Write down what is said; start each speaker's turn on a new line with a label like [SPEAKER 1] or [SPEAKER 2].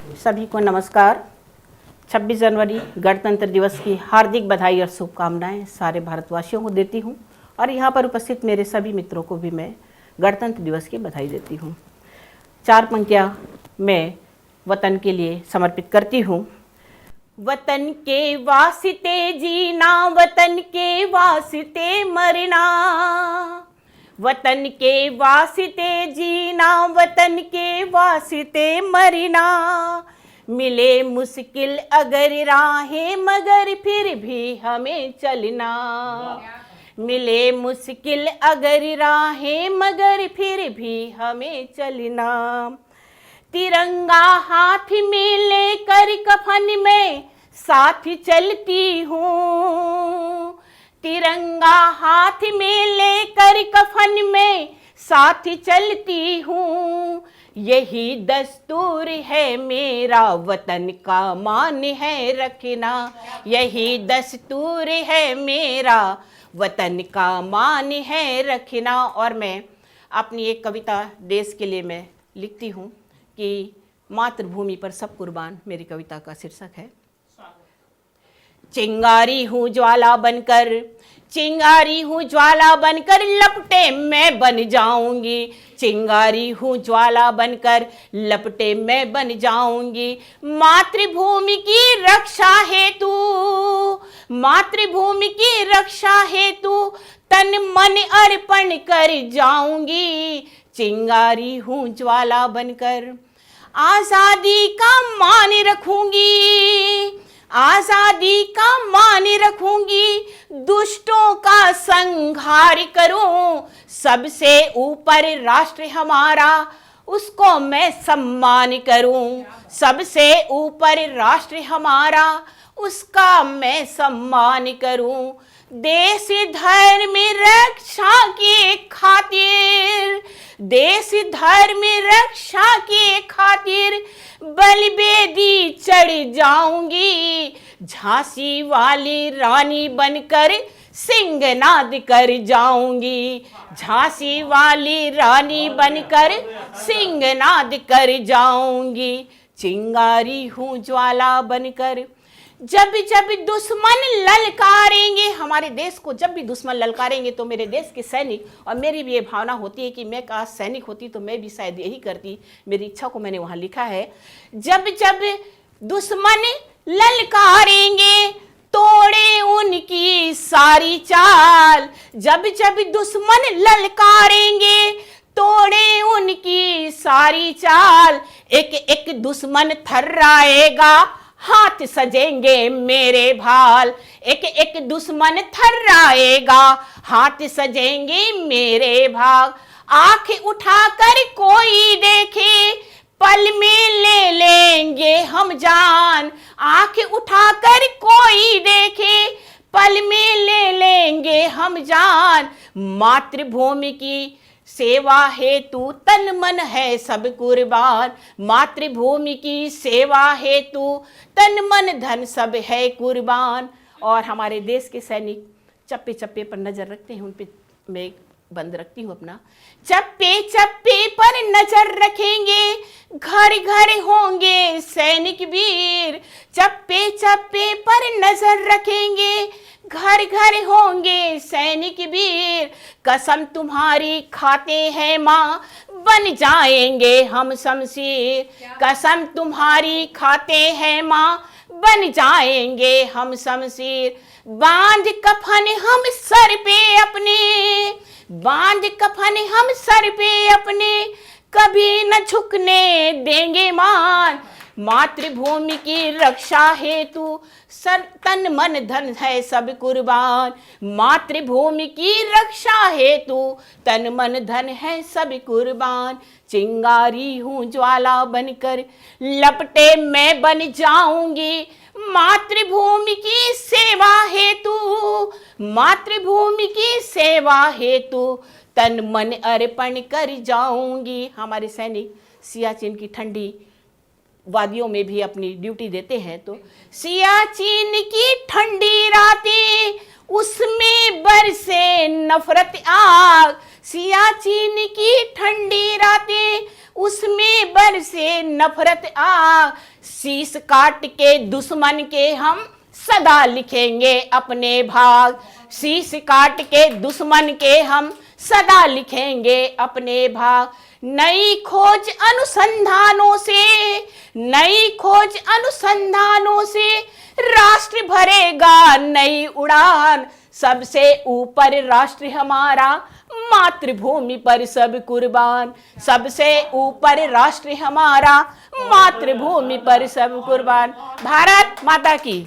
[SPEAKER 1] सभी को नमस्कार। 26 जनवरी गणतंत्र दिवस की हार्दिक बधाई और शुभकामनाएं सारे भारतवासियों को देती हूं और यहां पर उपस्थित मेरे सभी मित्रों को भी मैं गणतंत्र दिवस की बधाई देती हूं। 4 पंक्तियां मैं वतन के लिए समर्पित करती हूं। वतन के वास्ते जीना, वतन के वास्ते मरना, वतन के वास्ते जीना, वतन के वास्ते मरना। मिले मुश्किल अगर राहें मगर फिर भी हमें चलना। मिले मुश्किल अगर राहें मगर फिर भी हमें चलना। तिरंगा हाथ में लेकर कफन में साथ चलती हूँ। तिरंगा हाथ में लेकर कफन में साथ चलती हूँ। यही दस्तूर है मेरा, वतन का मान है रखना। यही दस्तूर है मेरा, वतन का मान है रखना। और मैं अपनी एक कविता देश के लिए मैं लिखती हूँ कि मातृभूमि पर सब कुर्बान, मेरी कविता का शीर्षक है। चिंगारी हूँ ज्वाला बनकर, चिंगारी हूँ ज्वाला बनकर लपटे मैं बन जाऊंगी। चिंगारी हूँ ज्वाला बनकर लपटे मैं बन जाऊंगी। मातृभूमि की रक्षा हेतु, मातृभूमि की रक्षा हेतु तन मन अर्पण कर जाऊंगी। चिंगारी हूँ ज्वाला बनकर आजादी का मान रखूंगी। आजादी का मान रखूंगी, दुष्टों का संहार करूं। सबसे ऊपर राष्ट्र हमारा, उसको मैं सम्मान करूं। सबसे ऊपर राष्ट्र हमारा, उसका मैं सम्मान करूं। देश धर्म रक्षा के खातिर, देश धर्म रक्षा के खातिर बलिवेदी चढ़ जाऊंगी। झांसी वाली रानी बनकर सिंहनाद कर जाऊंगी। झांसी वाली रानी बनकर सिंहनाद कर जाऊंगी। चिंगारी हूँ ज्वाला बनकर जब जब दुश्मन ललकारेंगे, हमारे देश को जब भी दुश्मन ललकारेंगे तो मेरे देश के सैनिक, और मेरी भी ये भावना होती है कि मैं काश सैनिक होती तो मैं भी शायद यही करती। मेरी इच्छा को मैंने वहाँ लिखा है। जब जब दुश्मन ललकारेंगे तोड़े उनकी सारी चाल। जब जब दुश्मन ललकारेंगे तोड़े उनकी सारी चाल। एक एक दुश्मन थर्राएगा, हाथ सजेंगे मेरे भाल। एक एक दुश्मन थर्राएगा, हाथ सजेंगे मेरे भाग। आंख उठाकर कोई देखे, पल में ले लेंगे हम जान। आंख उठाकर कोई देखे, पल में ले लेंगे हम जान। मातृभूमि की सेवा हेतु तन मन है सब कुर्बान। मातृभूमि की सेवा हेतु तन मन धन सब है कुर्बान। और हमारे देश के सैनिक चप्पे चप्पे पर नजर रखते हैं, उन पे मैं बंद रखती हूँ अपना। चप्पे चप्पे पर नजर रखेंगे, घर घर होंगे सैनिक वीर। चप्पे चप्पे पर नजर रखेंगे, घर घर होंगे सैनिक वीर। कसम तुम्हारी खाते हैं माँ, बन जाएंगे हम शमशीर। कसम तुम्हारी खाते हैं माँ, बन जाएंगे हम शमशीर। बांध कफन हम सर पे अपने, बांध कफन हम सर पे अपने, कभी न झुकने देंगे मान। मातृभूमि की रक्षा हेतु सर तन मन धन है सब कुर्बान। मातृभूमि की रक्षा हेतु तन मन धन है सब कुर्बान। चिंगारी हूँ ज्वाला बनकर लपटे मैं बन जाऊंगी। मातृभूमि की सेवा हेतु, मातृभूमि की सेवा हेतु तन मन अर्पण कर जाऊंगी। हमारे सैनिक सियाचिन की ठंडी वादियों में भी अपनी ड्यूटी देते हैं। तो सियाचिन की ठंडी रातें, उसमें बरसे नफरत आग। सियाचिन की ठंडी रातें, उसमें बरसे नफरत आग। शीश काट के दुश्मन के हम सदा लिखेंगे अपने भाग। शीश काट के दुश्मन के हम सदा लिखेंगे अपने भाग। नई खोज अनुसंधानों से, नई खोज अनुसंधानों से राष्ट्र भरेगा नई उड़ान। सबसे ऊपर राष्ट्र हमारा, मातृभूमि पर सब कुर्बान। सबसे ऊपर राष्ट्र हमारा, मातृभूमि पर सब कुर्बान। भारत माता की।